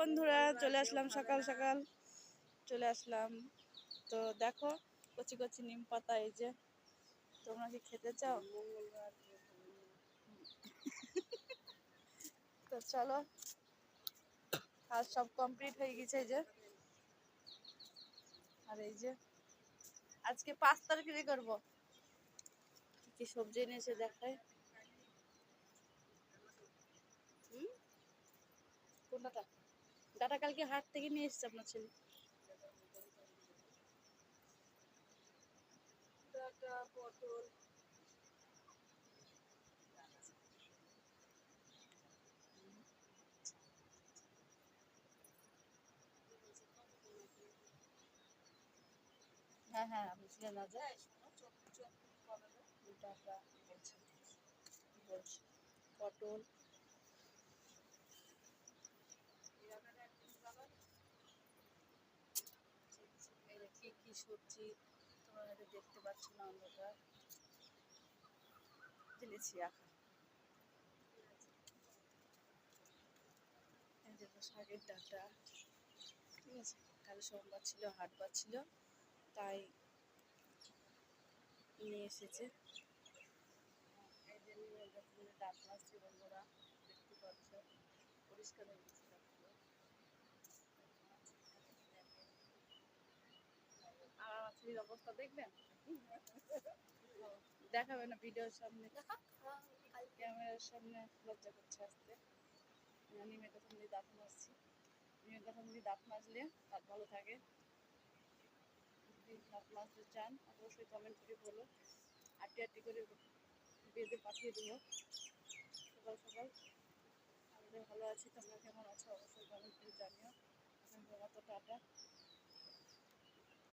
বন্ধুরা, চলে আসলাম সকাল সকাল চলে আসলাম। তো দেখো কচি কচি নিম পাতা, এই যে তোমরা কি খেতে চাও? তো চলো, কাজ সব কমপ্লিট হয়ে গেছে। এই যে, আর এই যে আজকে 5 তারিখে করবো। কি সবজি এনেছে দেখায়। কোন ডাটা? ডাটা কালকে হাট থেকে নিয়ে এসেছে আপনার ছেলে। ডাটা, পটল, হ্যাঁ হ্যাঁ, আমি ছিলেন না যায় ডাটা বলছি, পটল, কি কি সবজি তোমরা হয়তো দেখতে পাচ্ছ না, অন্ধকার জেনেছি আঁকা। এই দেখো শাকের ডাটা, ঠিক আছে। কাল সোমবার ছিল, হাটবার ছিল, তাই নিয়ে এসেছে। এই যে নিয়ে দেখুন ডাব মাছটি বন্ধুরা দেখতে পাচ্ছ, পরিষ্কার হয়ে গেছে ডাবগুলো। আর মাছের অবস্থা দেখবেন, দেখাবে না ভিডিওর সামনে, ক্যামেরার সামনে লজ্জা করছে আসতে। নিমের কথা দিয়ে দাঁত মাজছি, নিমের কথা দিয়ে দাঁত মাজলে দাঁত ভালো থাকে। যদি দাঁত মাজতে চান অবশ্যই কমেন্ট করে বলো, আটটি আটটি করে বেঁধে পাঠিয়ে দেবো সকাল সকাল। আমি ভালো আছি, তোমরা কেমন আছো অবশ্যই কমেন্ট করে জানিও। এখন মতো টাটা।